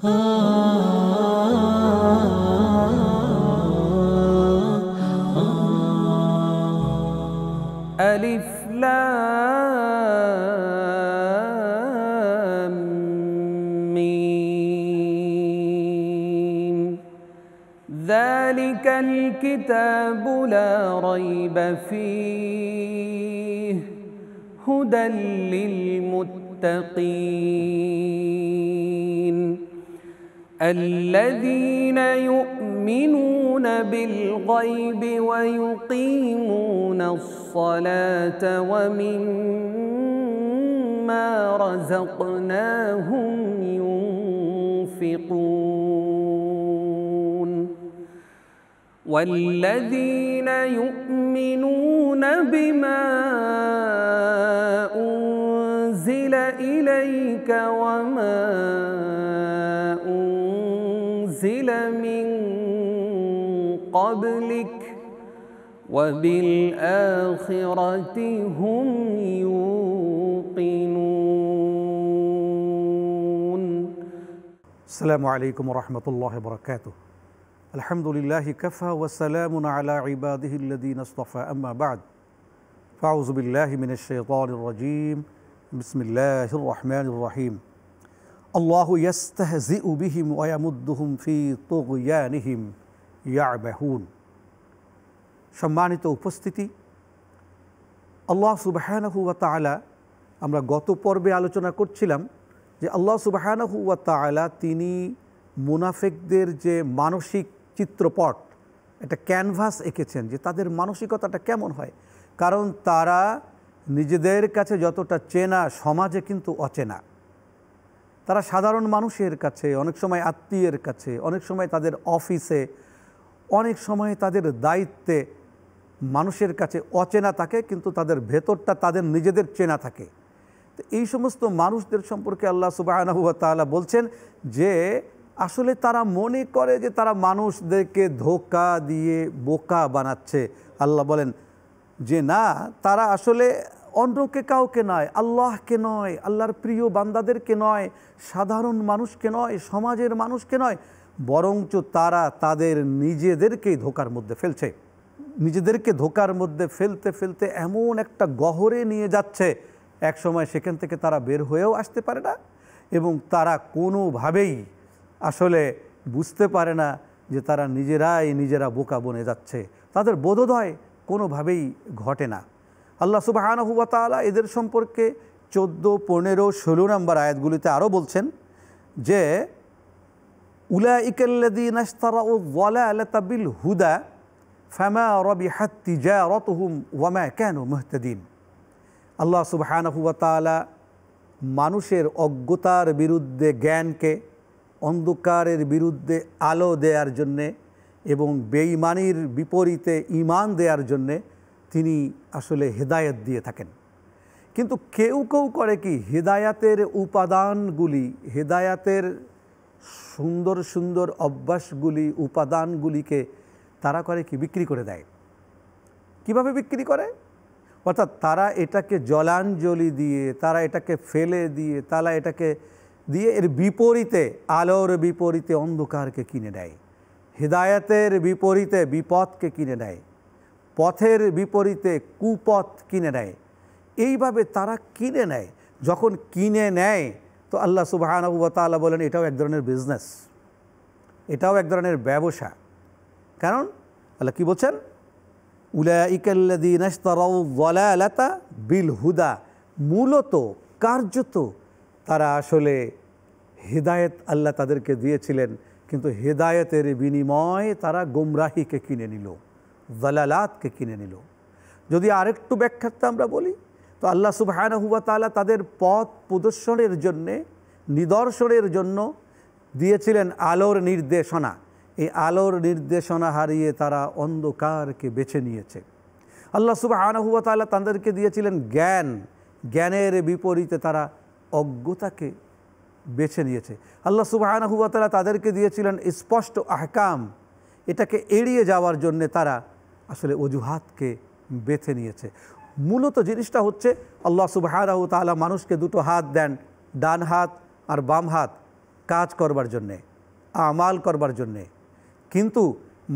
ألف لام ميم ذلك الكتاب لا ريب فيه هدى للمتقين الذين يؤمنون بالغيب ويقيمون الصلاة ومما رزقناهم ينفقون والذين يؤمنون بما أنزل إليك وما أنزل من قبلك وبالآخرة هم يوقنون. السلام عليكم ورحمة الله وبركاته. الحمد لله كفى وسلام على عباده الذين اصطفى أما بعد فأعوذ بالله من الشيطان الرجيم بسم الله الرحمن الرحيم الله يستهزئ بهم ويمدهم في طغيانهم يعمهون. সম্মানিত উপস্থিতি, আল্লাহ সুবহানাহু ওয়া তাআলা, আমরা গত পর্বে আলোচনা করছিলাম যে আল্লাহ সুবহানাহু ওয়া তাআলা তিনি মুনাফিকদের যে মানসিক চিত্রপট, একটা ক্যানভাস এঁকেছেন যে তাদের মানসিকতাটা কেমন হয়। কারণ তারা নিজেদের কাছে যতটা চেনা, সমাজে কিন্তু অচেনা। তারা সাধারণ মানুষের কাছে, অনেক সময় আত্মীয়ের কাছে, অনেক সময় তাদের অফিসে, অনেক সময় তাদের দায়িত্বে মানুষের কাছে অচেনা থাকে, কিন্তু তাদের ভেতরটা তাদের নিজেদের চেনা থাকে। তো এই সমস্ত মানুষদের সম্পর্কে আল্লাহ সুবহানাহু ওয়া তাআলা বলছেন যে আসলে তারা মনে করে যে তারা মানুষদেরকে ধোঁকা দিয়ে বোকা বানাচ্ছে। আল্লাহ বলেন যে না, তারা আসলে অন্যকে কাউকে নয়, আল্লাহকে নয়, আল্লাহর প্রিয় বান্দাদেরকে নয়, সাধারণ মানুষকে নয়, সমাজের মানুষকে নয়, বরঞ্চ তারা তাদের নিজেদেরকেই ধোঁকার মধ্যে ফেলছে। নিজেদেরকে ধোঁকার মধ্যে ফেলতে ফেলতে এমন একটা গহরে নিয়ে যাচ্ছে, এক সময় সেখান থেকে তারা বের হয়েও আসতে পারে না এবং তারা কোনোভাবেই আসলে বুঝতে পারে না যে তারা নিজেরা বোকা বনে যাচ্ছে। তাদের বোধোদয় কোনোভাবেই ঘটে না। আল্লাহ সুবহানাহু ওয়া তাআলা এদের সম্পর্কে 14, 15, 16 নম্বর আয়াতগুলিতে আরও বলছেন যে উলাইকাল্লাযীনা ইশতারাউ যালালাতা বিল হুদা ফামা রাবিহাত তিজারাতুহুম ওয়ামা কানু মুহতাদিন। আল্লাহ সুবহানাহু ওয়া তাআলা মানুষের অজ্ঞতার বিরুদ্ধে জ্ঞানকে, অন্ধকারের বিরুদ্ধে আলো দেওয়ার জন্যে এবং বেঈমানির বিপরীতে ঈমান দেওয়ার জন্যে তিনি আসলে হেদায়েত দিয়ে থাকেন। কিন্তু কেউ কেউ করে কি, হেদায়াতের উপাদানগুলি, হেদায়াতের সুন্দর সুন্দর অভ্যাসগুলি, উপাদানগুলিকে তারা করে কি, বিক্রি করে দেয়। কিভাবে বিক্রি করে? অর্থাৎ তারা এটাকে জলাঞ্জলি দিয়ে, তারা এটাকে ফেলে দিয়ে, তারা এটাকে দিয়ে এর বিপরীতে, আলোর বিপরীতে অন্ধকারকে কিনে নেয়, হেদায়াতের বিপরীতে বিপদকে কিনে নেয়, পথের বিপরীতে কুপথ কিনে নেয়। এইভাবে তারা কিনে নেয়। যখন কিনে নেয় তো আল্লাহ সুবহানাহু ওয়া তাআলা বলেন এটাও এক ধরনের বিজনেস, এটাও এক ধরনের ব্যবসা। কারণ আল্লাহ কি বলছেন? উলাইকাল্লাযীনা ইশতারাউ যালালাতা বিল হুদা, মূলত কার্যত তারা আসলে হেদায়েত আল্লাহ তাদেরকে দিয়েছিলেন, কিন্তু হেদায়েতের বিনিময়ে তারা গোমরাহিকে কিনে নিল, যালালাতকে কিনে নিল। যদি আরেকটু ব্যাখ্যাতে আমরা বলি তো আল্লাহ সুবহানাহু ওয়া তাআলা তাদের পথ প্রদর্শনের জন্যে, নিদর্শনের জন্য দিয়েছিলেন আলোর নির্দেশনা। এই আলোর নির্দেশনা হারিয়ে তারা অন্ধকারকে বেছে নিয়েছে। আল্লাহ সুবহানাহু ওয়া তাআলা তাদেরকে দিয়েছিলেন জ্ঞান, জ্ঞানের বিপরীতে তারা অজ্ঞতাকে বেছে নিয়েছে। আল্লাহ সুবহানাহু ওয়া তাআলা তাদেরকে দিয়েছিলেন স্পষ্ট আহকাম, এটাকে এড়িয়ে যাওয়ার জন্যে তারা আসলে অজুহাতকে বেছে নিয়েছে। মূলত জিনিসটা হচ্ছে আল্লাহ সুবহানাহু ওয়া তাআলা মানুষকে দুটো হাত দেন, ডান হাত আর বাম হাত। কাজ করবার জন্যে, আমাল করবার জন্যে। কিন্তু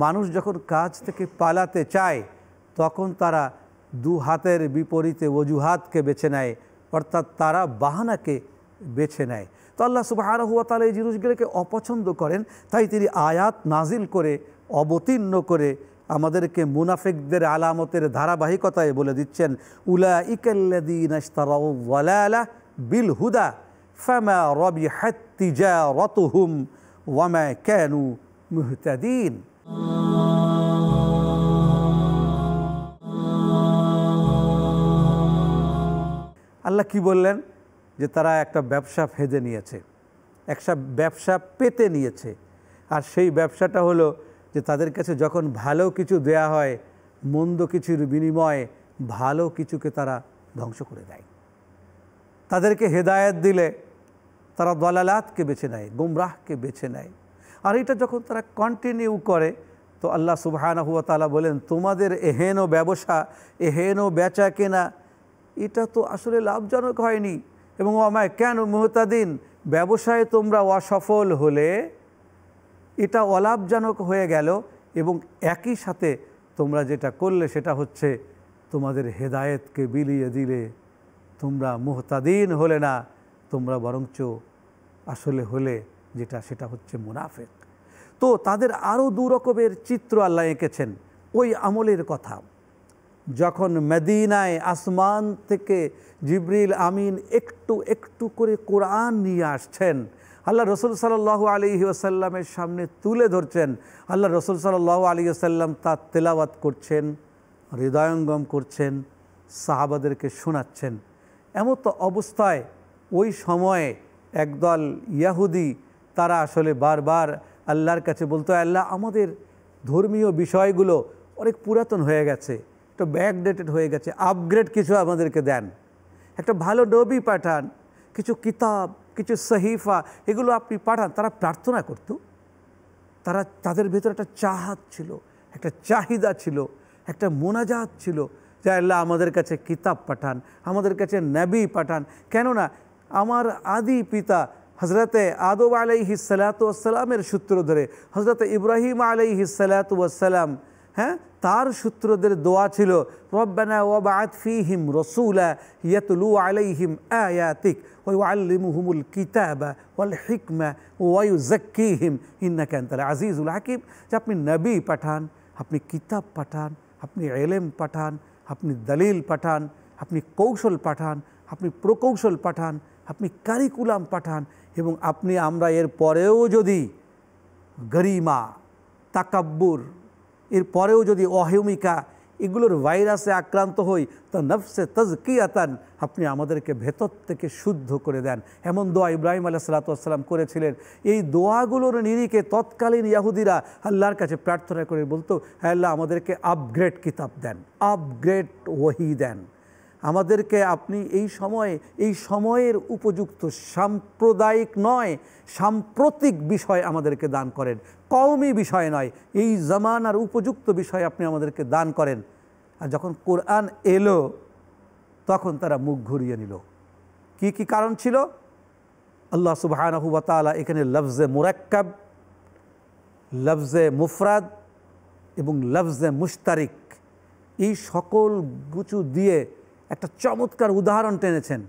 মানুষ যখন কাজ থেকে পালাতে চায় তখন তারা দু হাতের বিপরীতে অজুহাতকে বেছে নেয়, অর্থাৎ তারা বাহানাকে বেছে নেয়। তো আল্লাহ সুবহানাহু ওয়া তাআলা এই জিনিসগুলোকে অপছন্দ করেন, তাই তিনি আয়াত নাজিল করে অবতীর্ণ করে আমাদেরকে মুনাফিকদের আলামতের ধারাবাহিকতায় বলে দিচ্ছেন, উলাইকাল্লাযীনা ইশতারাউ যালালা বিল হুদা ফামা রাবিহাত তিজারাতুহুম ওয়া মা কানু মুহতাদিন। আল্লাহ কি বললেন? যে তারা একটা ব্যবসা ফেঁদে নিয়েছে, একটা ব্যবসা পেতে নিয়েছে। আর সেই ব্যবসাটা হলো যে তাদের কাছে যখন ভালো কিছু দেয়া হয়, মন্দ কিছুর বিনিময়ে ভালো কিছুকে তারা ধ্বংস করে দেয়। তাদেরকে হেদায়েত দিলে তারা দলালাতকে বেছে নেয়, গুমরাহকে বেছে নেয়। আর এটা যখন তারা কন্টিনিউ করে তো আল্লাহ সুবহানাহু ওয়া তাআলা বলেন, তোমাদের এহেন ব্যবসা, এহেন বেচা কেনা এটা তো আসলে লাভজনক হয়নি। এবং আমায় কেন মুহতাদিন, ব্যবসায় তোমরা অসফল হলে এটা অলাভজনক হয়ে গেল। এবং একই সাথে তোমরা যেটা করলে সেটা হচ্ছে তোমাদের হেদায়েতকে বিলিয়ে দিলে, তোমরা মুহতাদিন হলে না, তোমরা বরঞ্চ আসলে হলে যেটা সেটা হচ্ছে মুনাফিক। তো তাদের আরও দু রকমের চিত্র আল্লাহ এঁকেছেন ওই আমলের কথা। যখন মদিনায় আসমান থেকে জিবরিল আমিন একটু একটু করে কোরআন নিয়ে আসছেন, আল্লাহ রসুল সাল্লাল্লাহু আলাইহি ওয়াসাল্লামের সামনে তুলে ধরছেন, আল্লাহ রসুল সাল্লাল্লাহু আলাইহি ওয়াসাল্লাম তার তেলাওয়াত করছেন, হৃদয়ঙ্গম করছেন, সাহাবাদেরকে শোনাচ্ছেন। এমন তো অবস্থায় ওই সময়ে একদল ইয়াহুদি তারা আসলে বারবার আল্লাহর কাছে বলতো, আল্লাহ আমাদের ধর্মীয় বিষয়গুলো অনেক পুরাতন হয়ে গেছে, একটু ব্যাকডেটেড হয়ে গেছে, আপগ্রেড কিছু আমাদেরকে দেন, একটা ভালো নবী পাঠান, কিছু কিতাব, কিছু সহিফা এগুলো আপনি পাঠান। তারা প্রার্থনা করত, তাদের ভেতরে একটা চাহাত ছিল, একটা চাহিদা ছিল, একটা মোনাজাত ছিল যে আল্লাহ আমাদের কাছে কিতাব পাঠান, আমাদের কাছে নবী পাঠান। কেননা আমার আদি পিতা হজরতে আদম আলাইহিস সালাতু ওয়াস সালামের সূত্র ধরে হজরতে ইব্রাহিম আলাইহিস সালাতু ওয়াস সালাম, হ্যাঁ, তার সূত্রদের দোয়া ছিল, রব্বানা ওয়াবআত ফীহিম রাসূলা ইয়াতলু আলাইহিম আয়াতিক ওয়া ইউআল্লিমুহুমুল কিতাবা ওয়াল হিকমা ওয়া ইউযাক্কিহিম ইন্নাকা আনতাল আজিজুল হাকীম। যে আপনি নবী পাঠান, আপনি কিতাব পাঠান, আপনি ইলম পাঠান, আপনি দলিল পাঠান, আপনি কৌশল পাঠান, আপনি প্রকৌশল পাঠান, আপনি কারিকুলাম পাঠান। এবং আপনি আমরা এর পরেও যদি গরিমা, তাকাব্বুর, এর পরেও যদি অহমিকা এগুলোর ভাইরাসে আক্রান্ত হই তো নফসে তাজকিয়াতান আপনি আমাদেরকে ভেতর থেকে শুদ্ধ করে দেন। এমন দোয়া ইব্রাহিম আলাইহিস সালাতু ওয়াস সালাম করেছিলেন। এই দোয়াগুলোর নিরিখে তৎকালীন ইয়াহুদিরা আল্লাহর কাছে প্রার্থনা করে বলতো, হ্যাঁ আল্লাহ আমাদেরকে আপগ্রেড কিতাব দেন, আপগ্রেড ওহী দেন, আমাদেরকে আপনি এই সময়ের উপযুক্ত সাম্প্রদায়িক নয় সাম্প্রতিক বিষয় আমাদেরকে দান করেন, কওমি বিষয় নয়, এই জামানার উপযুক্ত বিষয় আপনি আমাদেরকে দান করেন। আর যখন কোরআন এলো তখন তারা মুখ ঘুরিয়ে নিল। কি কি কারণ ছিল? আল্লাহ সুবহানাহু ওয়া তাআলা এখানে লফজে মুরাক্কাব, লফজে মুফরাদ এবং লফজে মুশতারিক এই সকল কিছু দিয়ে একটা চমৎকার উদাহরণ টেনেছেন।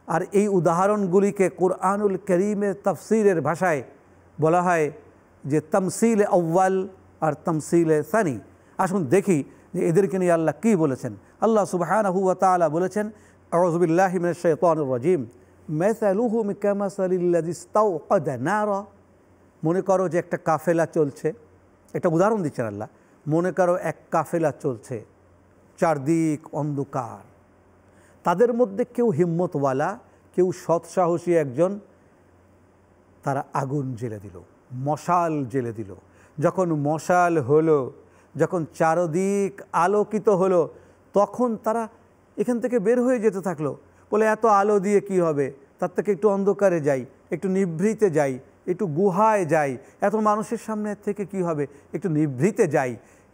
আর এই উদাহরণগুলিকে কোরআনুল কারীমের তাফসীরের ভাষায় বলা হয় যে তামসিলে আউয়াল আর তামসিলে সানি। আসুন দেখি যে এদেরকে নিয়ে আল্লাহ কী বলেছেন। আল্লাহ সুবহানাহু ওয়া তাআলা বলেছেন, আউযু বিল্লাহি মিনাশ শাইতানির রাজীম, মাসালুহুম কামাসালিল্লাযী ইসতাওকাদা নারা। মনে করো যে একটা কাফেলা চলছে, একটা উদাহরণ দিচ্ছেন আল্লাহ। মনে করো এক কাফেলা চলছে, চারদিক অন্ধকার, তাদের মধ্যে কেউ হিম্মতওয়ালা, কেউ সৎসাহসী একজন, তারা আগুন জ্বেলে দিল, মশাল জ্বেলে দিল। যখন মশাল হলো, যখন চারদিক আলোকিত হলো, তখন তারা এখান থেকে বের হয়ে যেতে থাকলো। বলে এত আলো দিয়ে কি হবে, তার থেকে একটু অন্ধকারে যাই, একটু নিভৃতে যাই, একটু গুহায় যাই, এত মানুষের সামনে থেকে কি হবে, একটু নিভৃতে যাই।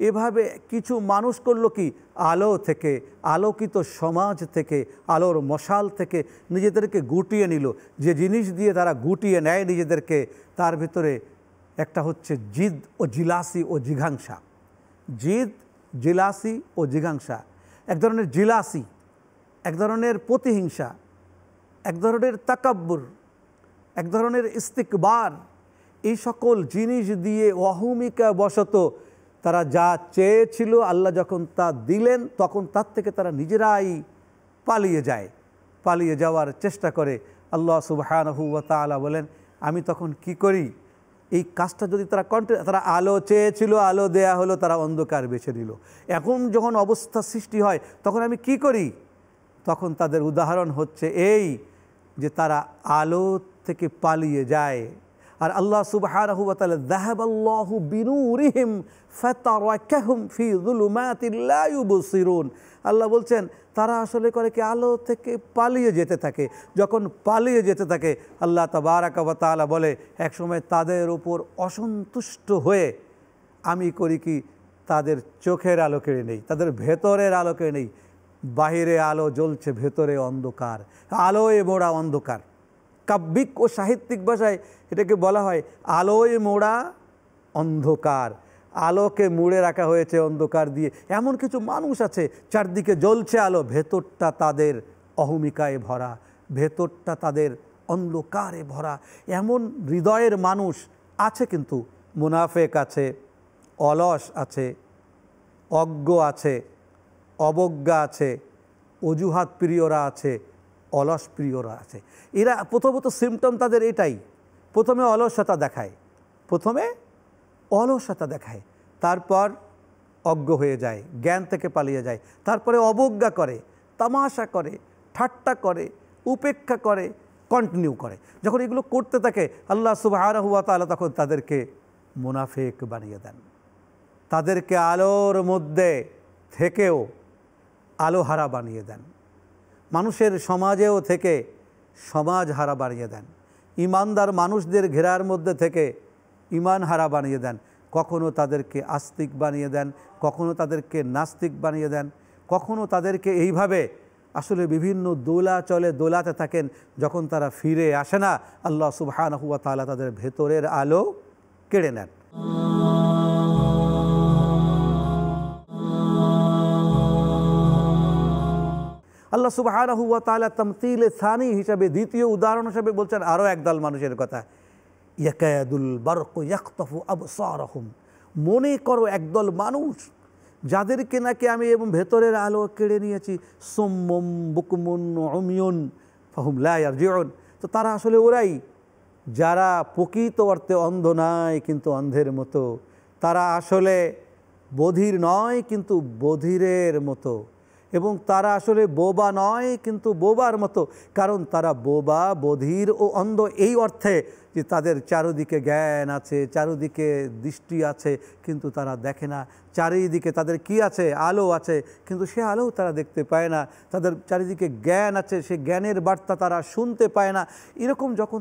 এভাবে কিছু মানুষ করলো কি, আলো থেকে, আলোকিত সমাজ থেকে, আলোর মশাল থেকে নিজেদেরকে গুটিয়ে নিল। যে জিনিস দিয়ে তারা গুটিয়ে নেয় নিজেদেরকে, তার ভিতরে একটা হচ্ছে জিদ ও জিলাসি ও জিঘাংসা। জিদ, জিলাসি ও জিঘাংসা, এক ধরনের জিলাসি, এক ধরনের প্রতিহিংসা, এক ধরনের তাকাব্বুর, এক ধরনের ইস্তিকবার। এই সকল জিনিস দিয়ে অহমিকা বশত তারা যা চেয়েছিল আল্লাহ যখন তা দিলেন, তখন তার থেকে তারা নিজেরাই পালিয়ে যায়, পালিয়ে যাওয়ার চেষ্টা করে। আল্লাহ সুবহানাহু ওয়া তাআলা বলেন, আমি তখন কি করি, এই কাজটা যদি তারা আলো চেয়েছিল, আলো দেয়া হলো, তারা অন্ধকার বেছে নিল। এখন যখন অবস্থা সৃষ্টি হয় তখন আমি কি করি, তখন তাদের উদাহরণ হচ্ছে এই যে তারা আলো থেকে পালিয়ে যায়। আর আল্লাহ সুবহানাহু ওয়া তাআলা যাহাবাল্লাহু বিনূরিহিম ফাতারাকাহুম ফি যুলুমাতিন লা ইউবসিরুন, আল্লাহ বলছেন তারা আসলে করে কি, আলো থেকে পালিয়ে যেতে থাকে। যখন পালিয়ে যেতে থাকে, আল্লাহ তাবারাকা ওয়া তাআলা বলে একসময় তাদের উপর অসন্তুষ্ট হয়ে আমি করি কি, তাদের চোখের আলো কেড়ে নেই, তাদের ভেতরের আলো কেড়ে নেই। বাহিরে আলো জ্বলছে, ভেতরে অন্ধকার, আলোয় মোড়া অন্ধকার। কাব্যিক ও সাহিত্যিক ভাষায় এটাকে বলা হয় আলোয় মোড়া অন্ধকার। আলোকে মুড়ে রাখা হয়েছে অন্ধকার দিয়ে। এমন কিছু মানুষ আছে চারদিকে জ্বলছে আলো, ভেতরটা তাদের অহমিকায় ভরা, ভেতরটা তাদের অন্ধকারে ভরা। এমন হৃদয়ের মানুষ আছে, কিন্তু মুনাফেক আছে, অলস আছে, অজ্ঞ আছে, অবজ্ঞা আছে, অজুহাত প্রিয়রা আছে, অলস প্রিয়রা আছে। এরা প্রথমত সিমটম তাদের এটাই, প্রথমে অলসতা দেখায়, প্রথমে অলসতা দেখায়, তারপর অজ্ঞ হয়ে যায়, জ্ঞান থেকে পালিয়ে যায়, তারপরে অবজ্ঞা করে, তামাশা করে, ঠাট্টা করে, উপেক্ষা করে, কন্টিনিউ করে। যখন এগুলো করতে থাকে আল্লাহ সুবহানাহু ওয়া তাআলা তখন তাদেরকে মুনাফিক বানিয়ে দেন, তাদেরকে আলোর মধ্যে থেকেও আলো হারা বানিয়ে দেন, মানুষের সমাজেও থেকে সমাজ হারা বানিয়ে দেন, ইমানদার মানুষদের ঘেরার মধ্যে থেকে ইমান হারা বানিয়ে দেন। কখনো তাদেরকে আস্তিক বানিয়ে দেন, কখনো তাদেরকে নাস্তিক বানিয়ে দেন, কখনো তাদেরকে এইভাবে আসলে বিভিন্ন দোলা চলে দোলাতে থাকেন। যখন তারা ফিরে আসে না, আল্লাহ সুবহানাহু ওয়া তাআলা তাদের ভেতরের আলো কেড়ে নেন। আল্লাহ সুবহানাহু ওয়া তাআলা তামথিলে সানি হিসাবে, দ্বিতীয় উদাহরণ হিসাবে বলছেন আরও একদল মানুষের কথা, ইয়াকাদুল বারকু ইয়াখতাফু আবসারহুম। মনে করো একদল মানুষ যাদেরকে নাকি আমি এবং ভেতরের আলো কেড়ে নিয়েছি, সুম্মুম বুকমুন উমিয়ুন ফাহুম লা ইয়ারজিউন। তো তারা আসলে ওরাই যারা প্রকৃত অর্থে অন্ধ নয় কিন্তু অন্ধের মতো, তারা আসলে বধির নয় কিন্তু বধিরের মতো, এবং তারা আসলে বোবা নয় কিন্তু বোবার মতো। কারণ তারা বোবা, বধির ও অন্ধ এই অর্থে যে তাদের চারিদিকে জ্ঞান আছে, চারিদিকে দৃষ্টি আছে, কিন্তু তারা দেখে না। চারিদিকে তাদের কি আছে, আলো আছে, কিন্তু সে আলো তারা দেখতে পায় না। তাদের চারিদিকে জ্ঞান আছে, সে জ্ঞানের বার্তা তারা শুনতে পায় না। এরকম যখন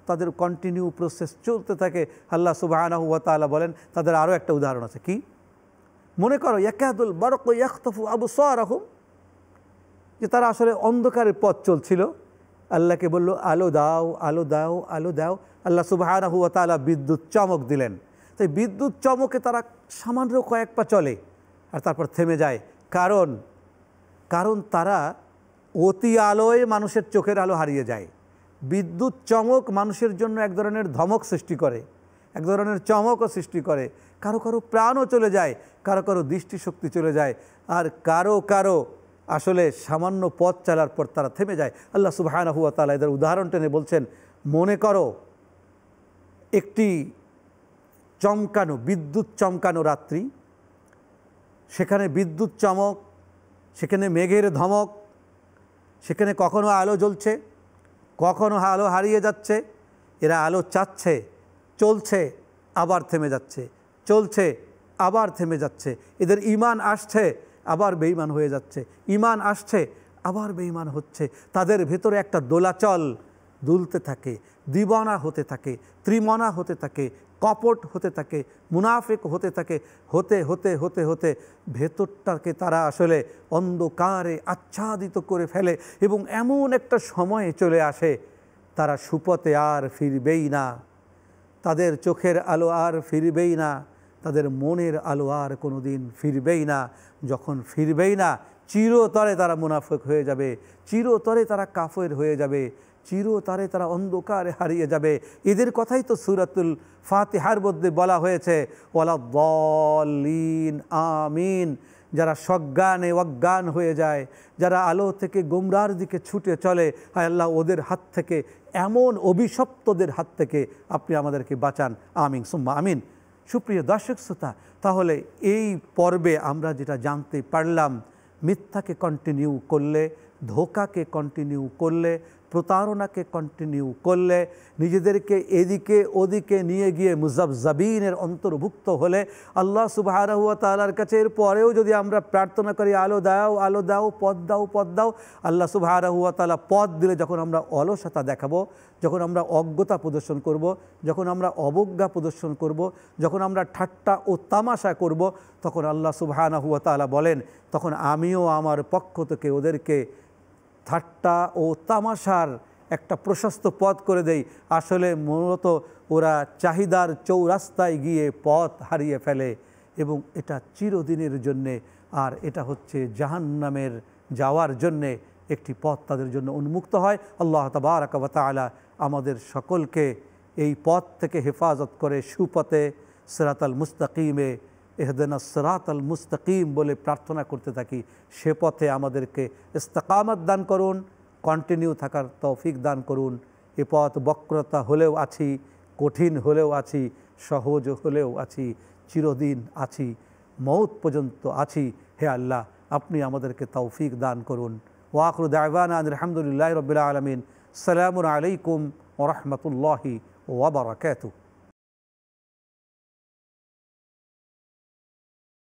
তাদের কন্টিনিউ প্রসেস চলতে থাকে, আল্লাহ সুবহানাহু ওয়া তাআলা বলেন তাদের আরও একটা উদাহরণ আছে। কি? মনে করো ইয়াকাদুল বারকু ইয়াখতাফু আবসারহুম, যে তারা আসলে অন্ধকারের পথ চলছিল, আল্লাহকে বলল আলো দাও, আলো দাও, আলো দাও। আল্লাহ সুবহানাহু ওয়া তাআলা বিদ্যুৎ চমক দিলেন। তাই বিদ্যুৎ চমকে তারা সামান্য কয়েক পা চলে আর তারপর থেমে যায়। কারণ তারা অতি আলোয় মানুষের চোখের আলো হারিয়ে যায়। বিদ্যুৎ চমক মানুষের জন্য এক ধরনের ধমক সৃষ্টি করে, এক ধরনের চমকও সৃষ্টি করে। কারো কারো প্রাণও চলে যায়, কারো কারো দৃষ্টিশক্তি চলে যায়, আর কারো কারো আসলে সামান্য পথ চলার পর তারা থেমে যায়। আল্লাহ সুবহানাহু ওয়া তাআলা এদের উদাহরণ টেনে বলছেন, মনে করো একটি চমকানো, বিদ্যুৎ চমকানো রাত্রি, সেখানে বিদ্যুৎ চমক, সেখানে মেঘের ধমক, সেখানে কখনো আলো জ্বলছে, কখনো আলো হারিয়ে যাচ্ছে। এরা আলো চাচ্ছে, চলছে, আবার থেমে যাচ্ছে, চলছে, আবার থেমে যাচ্ছে। এদের ঈমান আসছে, আবার বেঈমান হয়ে যাচ্ছে, ঈমান আসছে, আবার বেঈমান হচ্ছে। তাদের ভেতরে একটা দোলাচল, দুলতে থাকে, দিবানা হতে থাকে, ত্রিমনা হতে থাকে, কপট হতে থাকে, মুনাফিক হতে থাকে, হতে হতে হতে হতে ভেতরটাকে তারা আসলে অন্ধকারে আচ্ছাদিত করে ফেলে এবং এমন একটা সময়ে চলে আসে তারা সুপথে আর ফিরবেই না, তাদের চোখের আলো আর ফিরবেই না, তাদের মনের আলো আর কোনো দিন ফিরবেই না। যখন ফিরবেই না, চিরতরে তারা মুনাফিক হয়ে যাবে, চিরতরে তারা কাফের হয়ে যাবে, চিরতরে তারা অন্ধকারে হারিয়ে যাবে। এদের কথাই তো সূরাতুল ফাতিহার মধ্যে বলা হয়েছে, ওয়ালাদ-দাল্লিন আমিন। যারা সজ্ঞানে অজ্ঞান হয়ে যায়, যারা আলো থেকে গোমরার দিকে ছুটে চলে, হায় আল্লাহ ওদের হাত থেকে, এমন অভিশপ্তদের হাত থেকে আপনি আমাদেরকে বাঁচান, আমিন সুম্মা আমিন। সুপ্রিয় দর্শক শ্রোতা, তাহলে এই পর্বে আমরা যেটা জানতে পারলাম, মিথ্যাকে কন্টিনিউ করলে, ধোঁকাকে কন্টিনিউ করলে, প্রতারণাকে কন্টিনিউ করলে, নিজেদেরকে এদিকে ওদিকে নিয়ে গিয়ে মুজাবজাবিনের অন্তর্ভুক্ত হলে, আল্লাহ সুবহানাহু ওয়া তাআলার কাছে এর পরেও যদি আমরা প্রার্থনা করি আলো দাও, আলো দাও, পথ দাও, পথ দাও, আল্লাহ সুবহানাহু ওয়া তাআলা পথ দিলে যখন আমরা অলসতা দেখাবো, যখন আমরা অজ্ঞতা প্রদর্শন করব, যখন আমরা অবজ্ঞা প্রদর্শন করব, যখন আমরা ঠাট্টা ও তামাশা করব, তখন আল্লাহ সুবহানাহু ওয়া তাআলা বলেন, তখন আমিও আমার পক্ষ থেকে ওদেরকে ঠাট্টা ও তামাশার একটা প্রশস্ত পথ করে দেই। আসলে মূলত ওরা চাহিদার চৌরাস্তায় গিয়ে পথ হারিয়ে ফেলে এবং এটা চিরদিনের জন্যে, আর এটা হচ্ছে জাহান্নামের যাওয়ার জন্যে একটি পথ তাদের জন্য উন্মুক্ত হয়। আল্লাহ তাবারাকা ওয়া তাআলা আমাদের সকলকে এই পথ থেকে হেফাজত করে সুপথে সিরাতাল মুস্তাকিমে, ইহদিনাস সিরাতাল মুস্তাকিম বলে প্রার্থনা করতে থাকি। সে পথে আমাদেরকে ইস্তেকামত দান করুন, কন্টিনিউ থাকার তৌফিক দান করুন। এ পথ বক্রতা হলেও আছি, কঠিন হলেও আছি, সহজ হলেও আছি, চিরদিন আছি, মৌত পর্যন্ত আছি। হে আল্লাহ, আপনি আমাদেরকে তৌফিক দান করুন। ওয়া আখিরু দাওয়ানা আলহামদুলিল্লাহি রাব্বিল আলামিন। আসসালামু আলাইকুম ওয়া রাহমাতুল্লাহি ওয়া বারাকাতুহু।